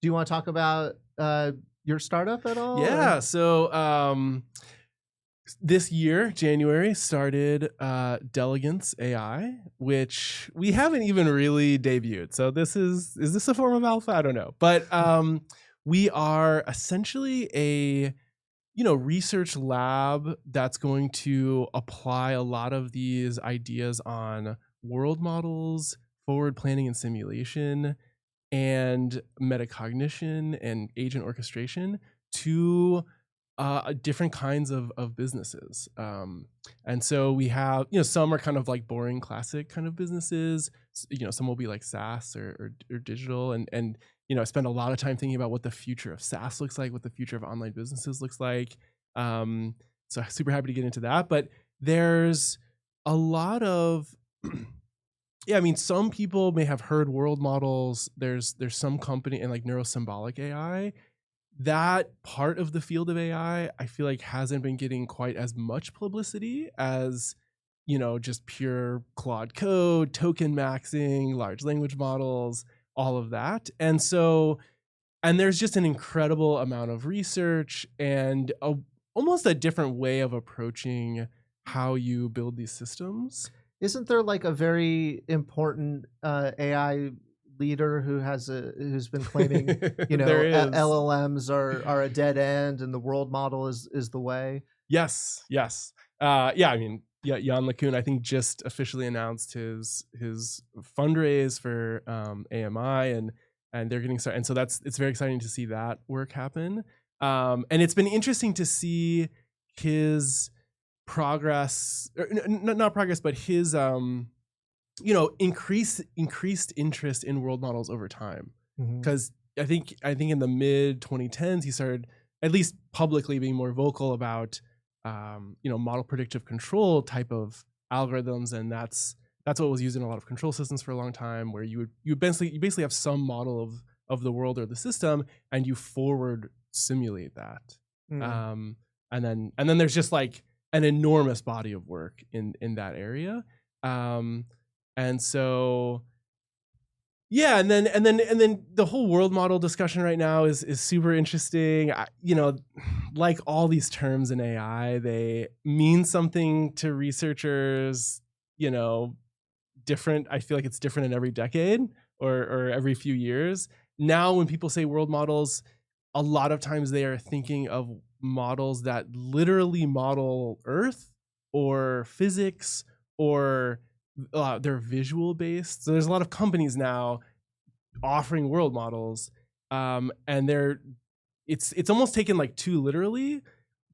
Do you want to talk about your startup at all? Yeah. So this year, January, started delegance.ai, which we haven't even really debuted. So is this a form of alpha? I don't know. But we are essentially a research lab that's going to apply a lot of these ideas on world models, forward planning and simulation, and metacognition and agent orchestration to different kinds of businesses. And so we have, some are kind of like boring classic kind of businesses. Some will be like SaaS or digital. And I spend a lot of time thinking about what the future of SaaS looks like, what the future of online businesses looks like. So super happy to get into that. But there's a lot of, yeah, I mean, some people may have heard world models. There's some company and like neurosymbolic AI. That part of the field of AI, I feel like hasn't been getting quite as much publicity as, just pure Claude code, token maxing, large language models, all of that. And so, and there's just an incredible amount of research and almost a different way of approaching how you build these systems. Isn't there like a very important AI leader who's been claiming, LLMs are a dead end and the world model is the way? Yes. I mean, Jan LeCun, I think, just officially announced his fundraise for AMI, and they're getting started. And so it's very exciting to see that work happen. And it's been interesting to see his progress, not progress, but his increased interest in world models over time. Because I think in the mid 2010s he started at least publicly being more vocal about model predictive control type of algorithms, and that's what was used in a lot of control systems for a long time, where you basically have some model of the world or the system and you forward simulate that. And then there's just like an enormous body of work in that area. And so, yeah, and then the whole world model discussion right now is super interesting. Like all these terms in AI, they mean something to researchers, different. I feel like it's different in every decade or every few years. Now, when people say world models, a lot of times they are thinking of models that literally model Earth or physics, or they're visual based. So there's a lot of companies now offering world models, and it's almost taken like too literally.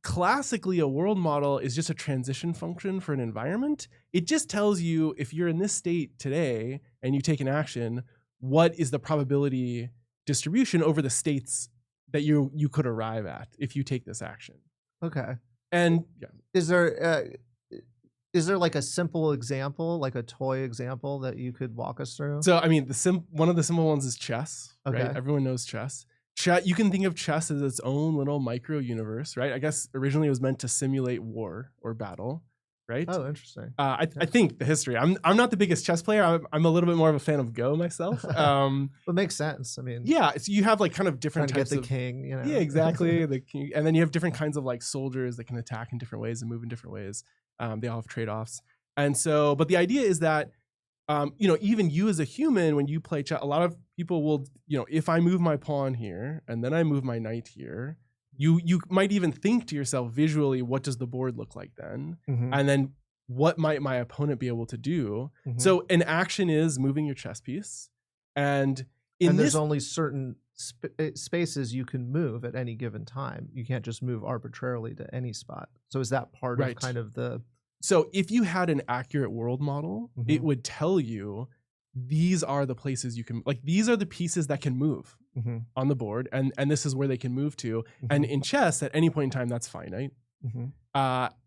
Classically, a world model is just a transition function for an environment. It just tells you if you're in this state today and you take an action, what is the probability distribution over the states that you could arrive at if you take this action. Okay. And yeah. Is there like a simple example, like a toy example that you could walk us through? So, I mean, one of the simple ones is chess, okay. Right? Everyone knows chess. You can think of chess as its own little micro universe, right? I guess originally it was meant to simulate war or battle, right? Oh, interesting. I think the history. I'm not the biggest chess player. I'm a little bit more of a fan of Go myself. It makes sense. I mean, yeah. So you have like kind of different trying types to get of the king. Yeah, exactly. The king, and then you have different kinds of like soldiers that can attack in different ways and move in different ways. They all have trade-offs, and so. But the idea is that, even you as a human, when you play chess, a lot of people will, if I move my pawn here and then I move my knight here, you might even think to yourself visually, what does the board look like then? And then what might my opponent be able to do? So an action is moving your chess piece, and there's only certain spaces you can move at any given time. You can't just move arbitrarily to any spot. So is that part of kind of the... So if you had an accurate world model, it would tell you these are the places you can, like these are the pieces that can move on the board, and this is where they can move to. And in chess, at any point in time, that's finite.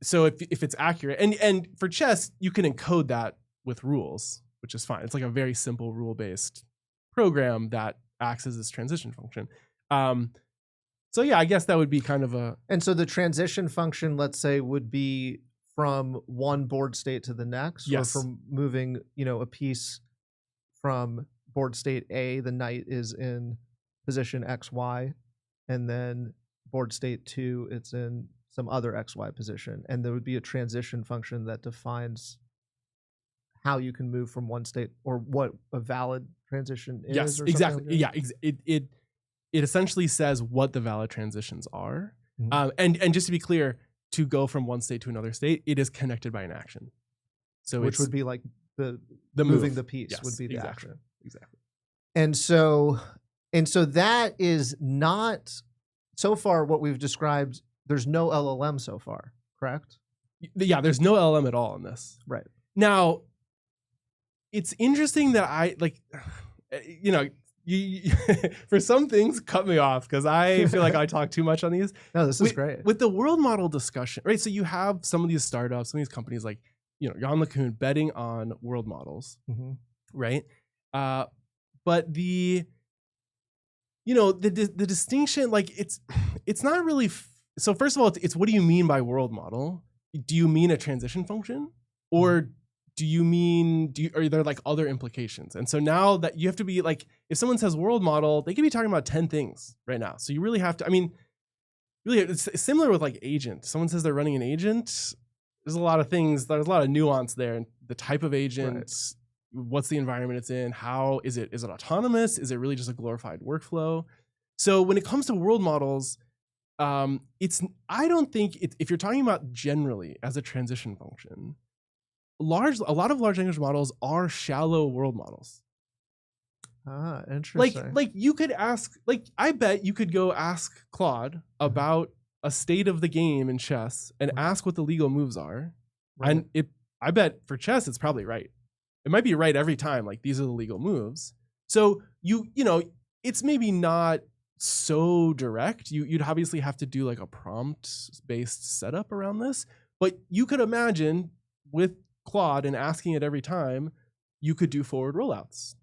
So if it's accurate, and for chess, you can encode that with rules, which is fine. It's like a very simple rule-based program that acts as this transition function. So yeah, I guess that would be kind of a... And so the transition function, let's say, would be from one board state to the next, yes. or from moving, a piece from board state A, the knight is in position XY, and then board state 2, it's in some other XY position. And there would be a transition function that defines how you can move from one state, or what a valid transition is. Yes, or exactly. Like yeah, it essentially says what the valid transitions are. Mm-hmm. And just to be clear, to go from one state to another state, it is connected by an action. So which would be like the move. moving the piece. Yes, would be the exactly, action. Exactly. And so that is not, so far what we've described, there's no LLM so far, correct? Yeah, there's no LLM at all in this. Right. Now, it's interesting that I like, you for some things cut me off because I feel like I talk too much on these. No, this is great. With the world model discussion, right? So you have some of these startups, some of these companies like, Jan LeCun betting on world models, mm-hmm. right? But the distinction, like it's not really. So first of all, it's what do you mean by world model? Do you mean a transition function, or are there like other implications? And so now that you have to be like, if someone says world model, they could be talking about 10 things right now. So you really have to, really it's similar with like agent. Someone says they're running an agent. There's a lot of things, there's a lot of nuance there. And the type of agent, right. What's the environment it's in? How is it autonomous? Is it really just a glorified workflow? So when it comes to world models, I don't think if you're talking about generally as a transition function, a lot of large language models are shallow world models. Ah, interesting. Like you could ask, I bet you could go ask Claude about a state of the game in chess and ask what the legal moves are. Right. And I bet for chess, it's probably right. It might be right every time. Like, these are the legal moves. So it's maybe not so direct. You'd obviously have to do like a prompt-based setup around this. But you could imagine with Claude and asking it every time, you could do forward rollouts.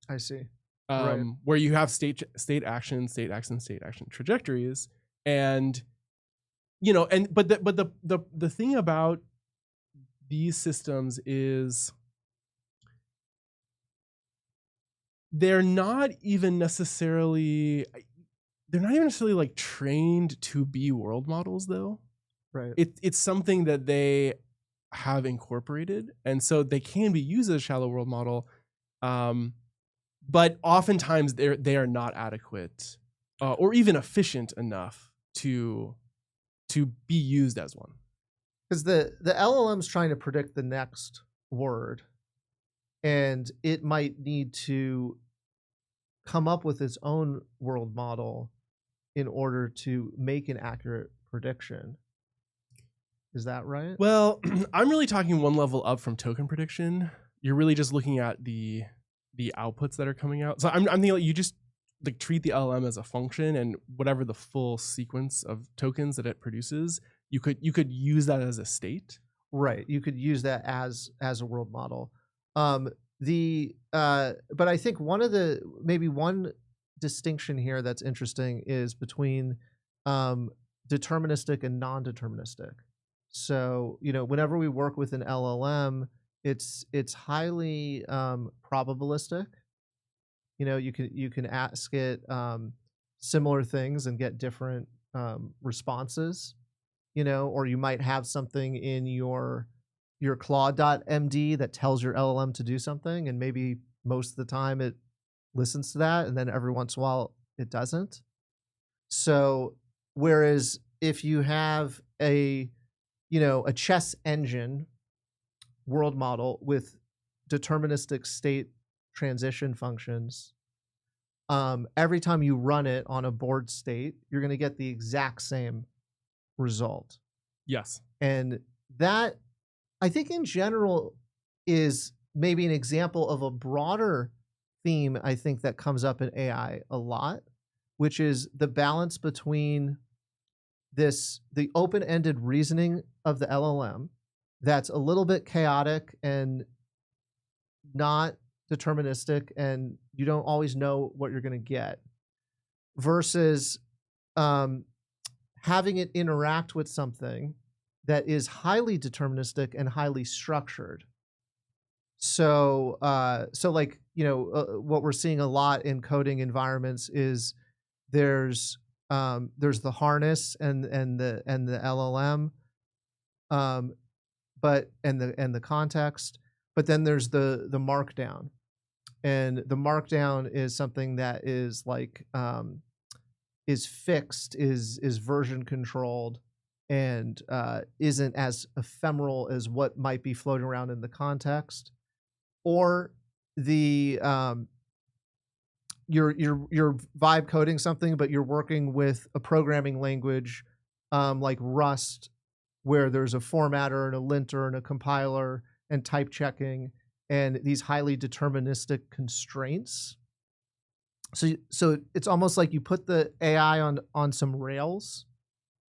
I see. Right. Where you have state action trajectories, and but the thing about these systems is they're not even necessarily like trained to be world models, though. Right. It's something that they have incorporated, and so they can be used as a shallow world model, but oftentimes they are not adequate or even efficient enough to be used as one. Because the LLM's trying to predict the next word, and it might need to come up with its own world model in order to make an accurate prediction. Is that right? Well, I'm really talking one level up from token prediction. You're really just looking at the outputs that are coming out. So I'm thinking you just like treat the LLM as a function, and whatever the full sequence of tokens that it produces, you could use that as a state. Right. You could use that as a world model. But I think one distinction here that's interesting is between deterministic and non-deterministic. So, whenever we work with an LLM, it's highly probabilistic. You can ask it similar things and get different responses. Or you might have something in your Claude.md that tells your LLM to do something, and maybe most of the time it listens to that, and then every once in a while it doesn't. So whereas if you have a chess engine world model with deterministic state transition functions, every time you run it on a board state, you're going to get the exact same result. Yes. And that, I think in general, is maybe an example of a broader theme, I think, that comes up in AI a lot, which is the balance between the open-ended reasoning of the LLM that's a little bit chaotic and not deterministic, and you don't always know what you're going to get, versus having it interact with something that is highly deterministic and highly structured. So like what we're seeing a lot in coding environments is there's the harness and the LLM, but and the context, but then there's the markdown, and the markdown is something that is like is fixed, is version controlled, and isn't as ephemeral as what might be floating around in the context, or the you're vibe coding something, but you're working with a programming language like Rust, where there's a formatter and a linter and a compiler and type checking and these highly deterministic constraints. So it's almost like you put the AI on some rails,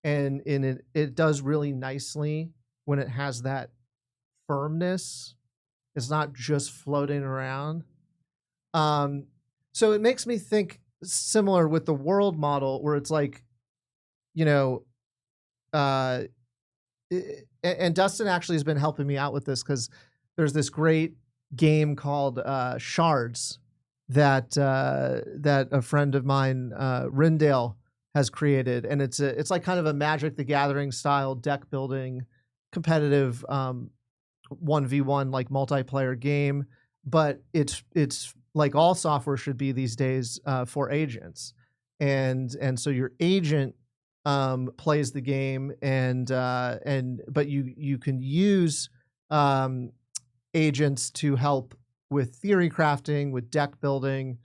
and it does really nicely when it has that firmness. It's not just floating around. So it makes me think similar with the world model, where it's like, and Dustin actually has been helping me out with this, because there's this great game called Shards that a friend of mine, Rindale, has created, and it's like kind of a Magic the Gathering style deck building, competitive 1v1 like multiplayer game, but it's like all software should be these days, for agents, and so your agent plays the game, but you can use agents to help with theory crafting, with deck building,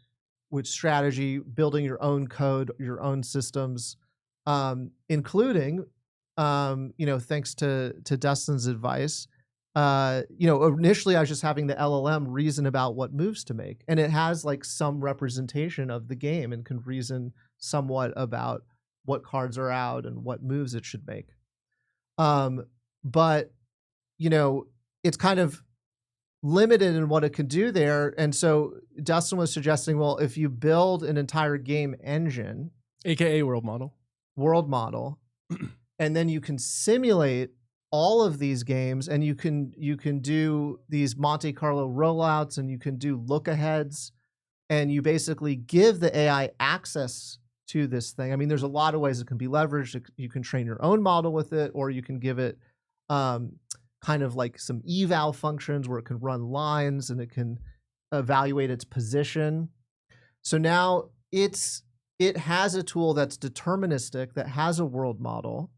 with strategy, building your own code, your own systems, including, thanks to Dustin's advice, initially I was just having the LLM reason about what moves to make, and it has like some representation of the game and can reason somewhat about what cards are out and what moves it should make. But it's kind of limited in what it can do there. And so Dustin was suggesting, well, if you build an entire game engine, aka world model, and then you can simulate all of these games, and you can do these Monte Carlo rollouts, and you can do look aheads, and you basically give the AI access to this thing. I mean, there's a lot of ways it can be leveraged. You can train your own model with it, or you can give it kind of like some eval functions where it can run lines and it can evaluate its position. So now it has a tool that's deterministic, that has a world model,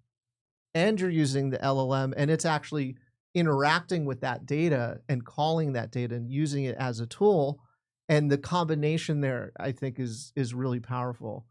and you're using the LLM, and it's actually interacting with that data and calling that data and using it as a tool. And the combination there, I think, is really powerful.